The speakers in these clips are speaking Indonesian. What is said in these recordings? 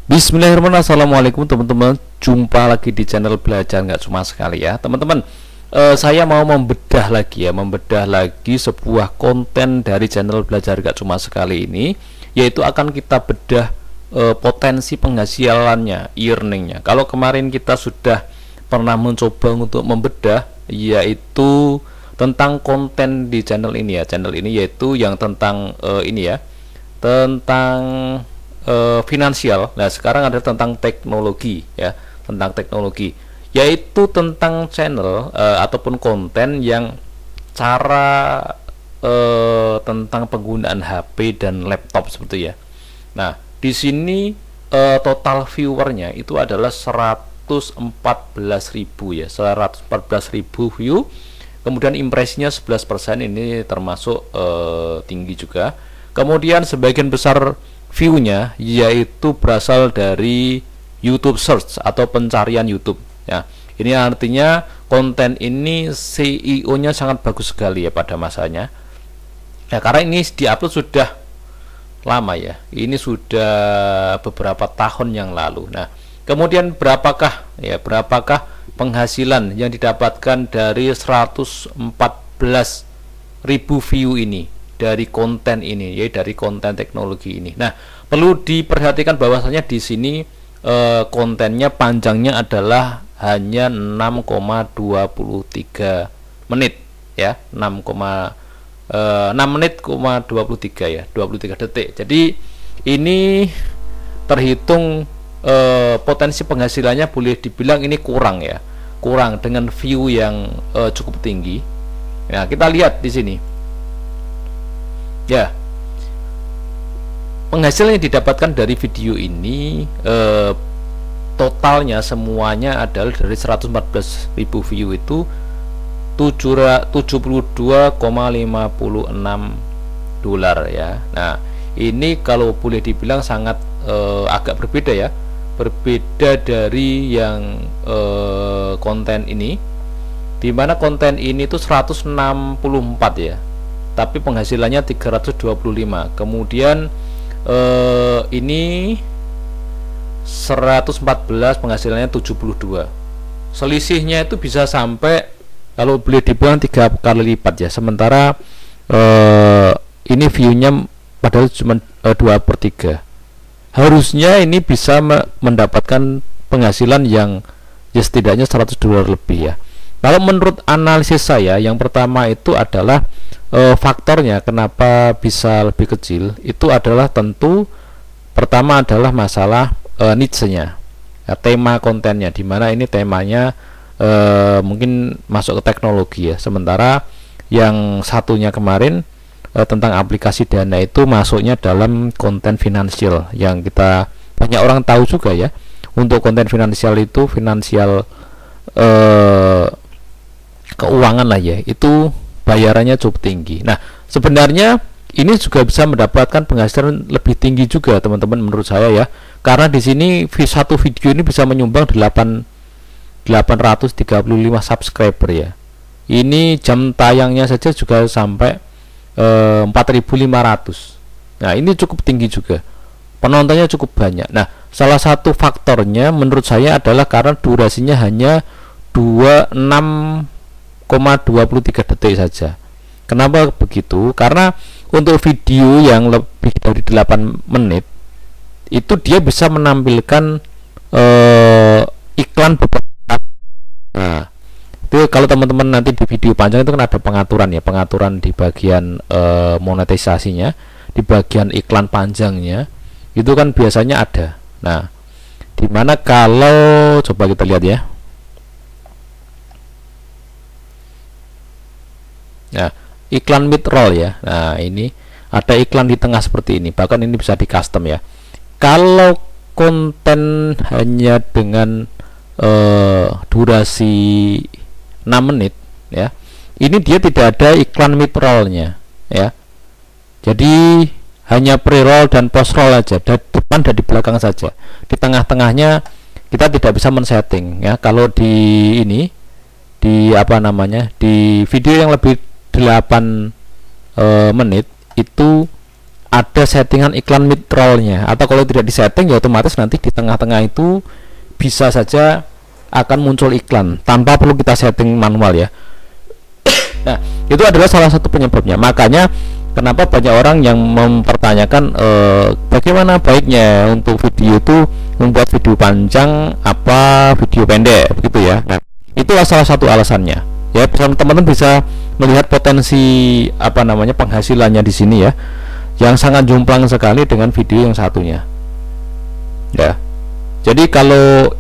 Bismillahirrahmanirrahim. Assalamualaikum teman-teman. Jumpa lagi di channel Belajar Nggak Cuma Sekali ya teman-teman. Saya mau membedah lagi sebuah konten dari channel Belajar Nggak Cuma Sekali ini, yaitu akan kita bedah potensi penghasilannya, earningnya. Kalau kemarin kita sudah pernah mencoba untuk membedah, yaitu tentang konten di channel ini ya. Channel ini yaitu yang tentang tentang finansial. Nah, sekarang ada tentang teknologi ya, tentang teknologi, yaitu tentang channel ataupun konten yang cara tentang penggunaan HP dan laptop seperti ya. Nah, di sini total viewernya itu adalah 114.000 ya, 114.000 view. Kemudian impresinya 11%, ini termasuk tinggi juga. Kemudian sebagian besar view-nya yaitu berasal dari YouTube search atau pencarian YouTube ya. Ini artinya konten ini CEO-nya sangat bagus sekali ya pada masanya. Ya, karena ini diupload sudah lama ya. Ini sudah beberapa tahun yang lalu. Nah, kemudian berapakah penghasilan yang didapatkan dari 114.000 view ini, dari konten ini, yaitu dari konten teknologi ini. Nah, perlu diperhatikan bahwasanya di sini kontennya panjangnya adalah hanya 6,23 menit ya, 6 menit, 23 ya, 23 detik. Jadi ini terhitung potensi penghasilannya boleh dibilang ini kurang ya, kurang dengan view yang cukup tinggi. Nah, kita lihat di sini. Ya, penghasilan yang didapatkan dari video ini totalnya semuanya adalah dari 114.000 view itu $72,56 ya. Nah, ini kalau boleh dibilang sangat agak berbeda ya, berbeda dari yang konten ini, dimana konten ini tuh 164 ya, tapi penghasilannya 325. Kemudian ini 114, penghasilannya 72. Selisihnya itu bisa sampai, kalau boleh dibilang, 3 kali lipat ya. Sementara ini view-nya padahal cuma 2/3. Harusnya ini bisa mendapatkan penghasilan yang ya setidaknya $100 lebih ya. Kalau menurut analisis saya, yang pertama itu adalah faktornya kenapa bisa lebih kecil itu adalah tentu pertama adalah masalah niche-nya ya, tema kontennya, dimana ini temanya mungkin masuk ke teknologi ya, sementara yang satunya kemarin tentang aplikasi dana itu masuknya dalam konten finansial, yang kita banyak orang tahu juga ya. Untuk konten finansial itu finansial keuangan lah ya, itu bayarannya cukup tinggi. Nah, sebenarnya ini juga bisa mendapatkan penghasilan lebih tinggi juga teman-teman menurut saya ya, karena di sini satu video ini bisa menyumbang 835 subscriber ya. Ini jam tayangnya saja juga sampai 4.500. Nah, ini cukup tinggi juga, penontonnya cukup banyak. Nah, salah satu faktornya menurut saya adalah karena durasinya hanya 26,23 detik saja. Kenapa begitu? Karena untuk video yang lebih dari 8 menit itu dia bisa menampilkan iklan beberapa. Nah, itu kalau teman-teman nanti di video panjang itu kan ada pengaturan ya, pengaturan di bagian monetisasinya, di bagian iklan panjangnya itu kan biasanya ada. Nah, dimana kalau coba kita lihat ya. Nah, iklan mid roll ya. Nah, ini ada iklan di tengah seperti ini. Bahkan ini bisa di custom ya. Kalau konten hanya dengan durasi 6 menit ya, ini dia tidak ada iklan mid rollnya ya. Jadi hanya pre-roll dan post-roll aja, dari depan dan di belakang saja. Di tengah-tengahnya kita tidak bisa men-setting ya. Kalau di ini, di apa namanya, di video yang lebih 8 menit itu ada settingan iklan mid roll-nya, atau kalau tidak disetting ya otomatis nanti di tengah-tengah itu bisa saja akan muncul iklan tanpa perlu kita setting manual ya. Nah, itu adalah salah satu penyebabnya. Makanya kenapa banyak orang yang mempertanyakan bagaimana baiknya untuk video itu membuat video panjang apa video pendek begitu ya. Nah, itulah salah satu alasannya. Ya, teman-teman bisa melihat potensi penghasilannya di sini ya, yang sangat jomplang sekali dengan video yang satunya. Ya. Jadi kalau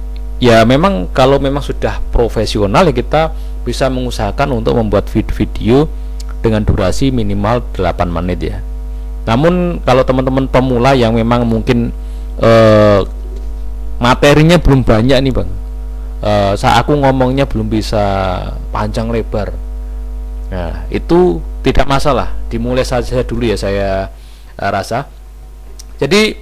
memang sudah profesional ya, kita bisa mengusahakan untuk membuat video dengan durasi minimal 8 menit ya. Namun kalau teman-teman pemula yang memang mungkin materinya belum banyak nih Bang, saat aku ngomongnya belum bisa panjang lebar, nah itu tidak masalah, dimulai saja dulu ya saya rasa. Jadi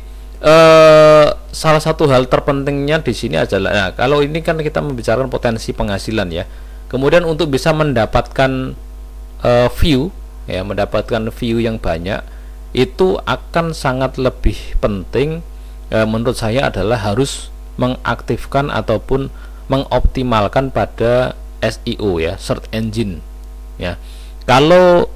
salah satu hal terpentingnya di sini adalah, kalau ini kan kita membicarakan potensi penghasilan ya, kemudian untuk bisa mendapatkan view yang banyak, itu akan sangat lebih penting menurut saya adalah harus mengaktifkan ataupun mengoptimalkan pada SEO ya, search engine ya. Kalau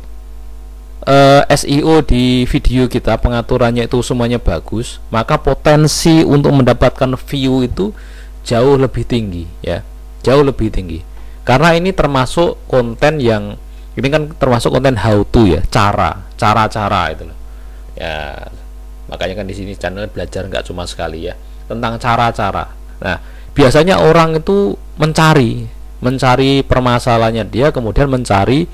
SEO di video kita pengaturannya itu semuanya bagus, maka potensi untuk mendapatkan view itu jauh lebih tinggi ya, jauh lebih tinggi. Karena ini termasuk konten yang termasuk konten how to ya, cara itu loh. Ya, makanya kan di sini channel belajar nggak cuma sekali ya tentang cara-cara. Nah, biasanya orang itu mencari permasalahannya dia, kemudian mencari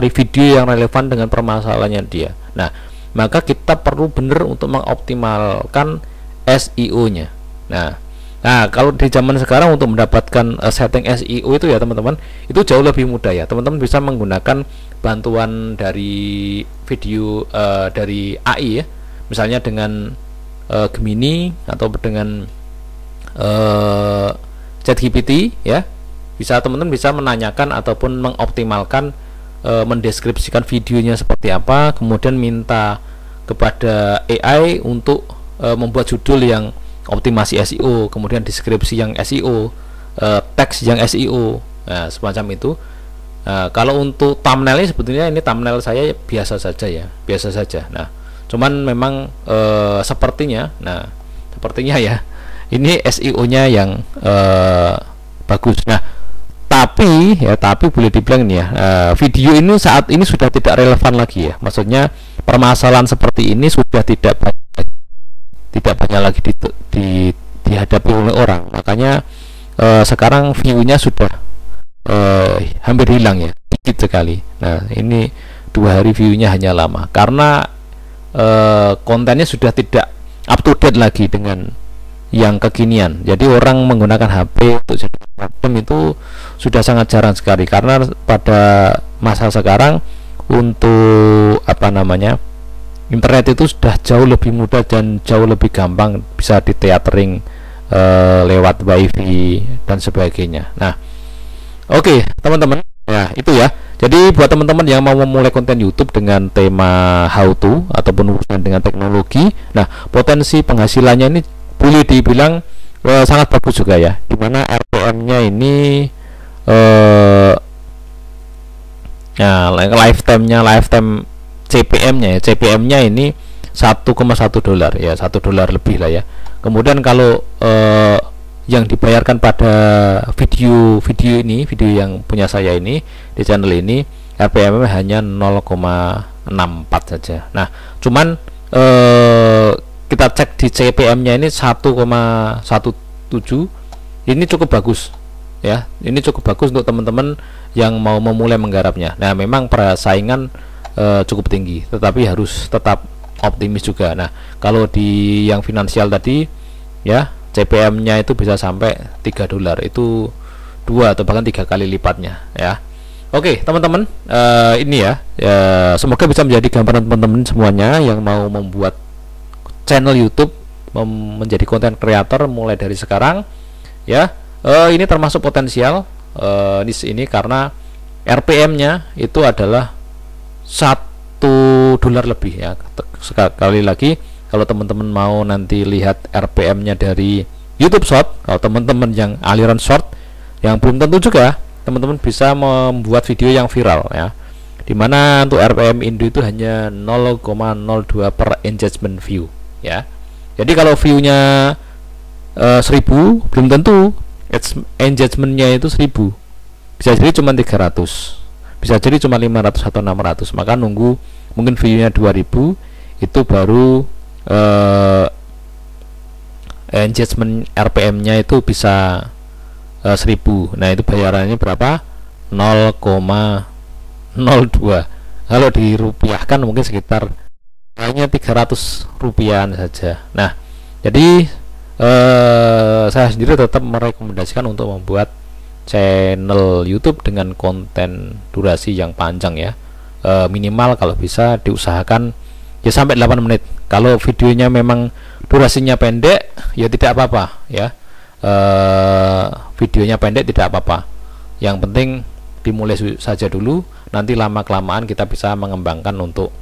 video yang relevan dengan permasalahannya dia. Nah, maka kita perlu benar untuk mengoptimalkan SEO-nya. Nah, kalau di zaman sekarang untuk mendapatkan setting SEO itu ya teman-teman, itu jauh lebih mudah ya. Teman-teman bisa menggunakan bantuan dari video dari AI ya, misalnya dengan Gemini atau dengan ChatGPT ya. Bisa teman-teman bisa menanyakan ataupun mengoptimalkan, mendeskripsikan videonya seperti apa, kemudian minta kepada AI untuk membuat judul yang optimasi SEO, kemudian deskripsi yang SEO, teks yang SEO, nah semacam itu. Kalau untuk thumbnailnya sebetulnya ini thumbnail saya biasa saja ya, biasa saja. Nah, cuman memang sepertinya ya ini SEO-nya yang bagus. Nah, tapi boleh dibilang nih ya, video ini saat ini sudah tidak relevan lagi ya. Maksudnya permasalahan seperti ini sudah tidak banyak lagi dihadapi oleh orang. Makanya sekarang view-nya sudah hampir hilang ya, sedikit sekali. Nah, ini 2 hari view-nya hanya lama karena kontennya sudah tidak up to date lagi dengan yang kekinian. Jadi orang menggunakan HP untuk jadi macam itu sudah sangat jarang sekali, karena pada masa sekarang untuk internet itu sudah jauh lebih mudah dan jauh lebih gampang, bisa di tethering lewat wifi dan sebagainya. Nah, oke, teman-teman, ya itu ya. Jadi buat teman-teman yang mau memulai konten YouTube dengan tema how to ataupun urusan dengan teknologi, nah potensi penghasilannya ini boleh dibilang sangat bagus juga ya, dimana RPM-nya ini lifetime CPM-nya ini 1,1 dolar ya, $1 lebih lah ya. Kemudian kalau yang dibayarkan pada video yang punya saya ini di channel ini, RPM hanya 0,64 saja. Nah, cuman kita cek di CPM-nya ini 1,17. Ini cukup bagus ya. Ini cukup bagus untuk teman-teman yang mau memulai menggarapnya. Nah, memang persaingan cukup tinggi, tetapi harus tetap optimis juga. Nah, kalau di yang finansial tadi ya, CPM-nya itu bisa sampai $3, itu 2 atau bahkan 3 kali lipatnya ya. Oke, teman-teman, ini ya, semoga bisa menjadi gambaran teman-teman semuanya yang mau membuat channel YouTube, menjadi konten kreator mulai dari sekarang ya. Ini termasuk potensial niche ini karena RPM-nya itu adalah $1 lebih ya. Sekali lagi, kalau teman-teman mau nanti lihat RPM-nya dari YouTube Short, kalau teman-teman yang aliran short yang belum tentu juga, teman-teman bisa membuat video yang viral ya, dimana untuk RPM Indo itu hanya 0,02 per engagement view ya. Jadi kalau view-nya 1000, belum tentu engagementnya itu 1000, bisa jadi cuma 300, bisa jadi cuma 500 atau 600. Maka nunggu mungkin view-nya 2000 itu baru engagement RPM-nya itu bisa 1000. Nah itu bayarannya berapa? 0,02. Kalau dirupiahkan mungkin sekitar hanya 300 rupiah saja. Nah jadi saya sendiri tetap merekomendasikan untuk membuat channel YouTube dengan konten durasi yang panjang ya. Minimal kalau bisa diusahakan ya sampai 8 menit. Kalau videonya memang durasinya pendek ya tidak apa-apa ya. Videonya pendek tidak apa-apa, yang penting dimulai saja dulu, nanti lama kelamaan kita bisa mengembangkan untuk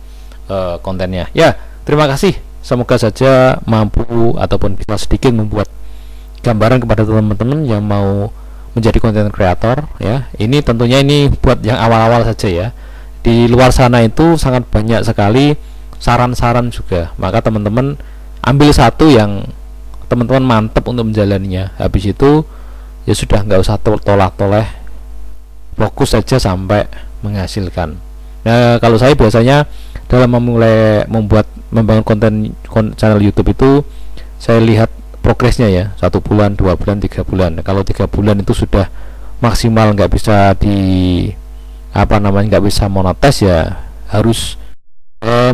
kontennya ya. Terima kasih, semoga saja mampu ataupun bisa sedikit membuat gambaran kepada teman-teman yang mau menjadi content creator ya. Ini tentunya ini buat yang awal-awal saja ya. Di luar sana itu sangat banyak sekali saran-saran juga, maka teman-teman ambil satu yang teman-teman mantap untuk menjalaninya. Habis itu ya sudah, nggak usah tolak-toleh, fokus saja sampai menghasilkan. Nah kalau saya biasanya dalam membangun konten channel YouTube itu, saya lihat progresnya ya, 1 bulan, 2 bulan, 3 bulan. Kalau 3 bulan itu sudah maksimal, nggak bisa nggak bisa monetis, ya harus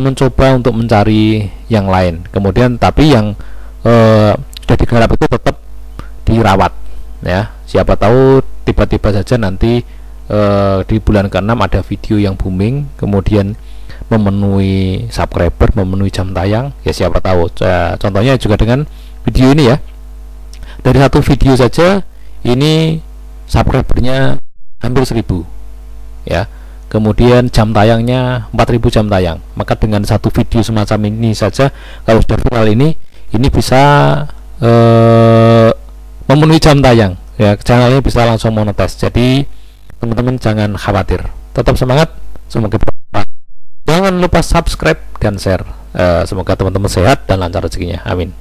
mencoba untuk mencari yang lain. Kemudian tapi yang sudah digarap itu tetap dirawat ya. Siapa tahu tiba-tiba saja nanti di bulan ke-6 ada video yang booming, kemudian memenuhi subscriber, memenuhi jam tayang ya, siapa tahu. Contohnya juga dengan video ini ya, dari satu video saja ini subscribernya hampir 1000 ya, kemudian jam tayangnya 4000 jam tayang. Maka dengan satu video semacam ini saja, kalau sudah viral ini bisa memenuhi jam tayang ya, channelnya bisa langsung monetis. Jadi teman-teman jangan khawatir, tetap semangat, semoga bermanfaat. Jangan lupa subscribe dan share. Semoga teman-teman sehat dan lancar rezekinya, amin.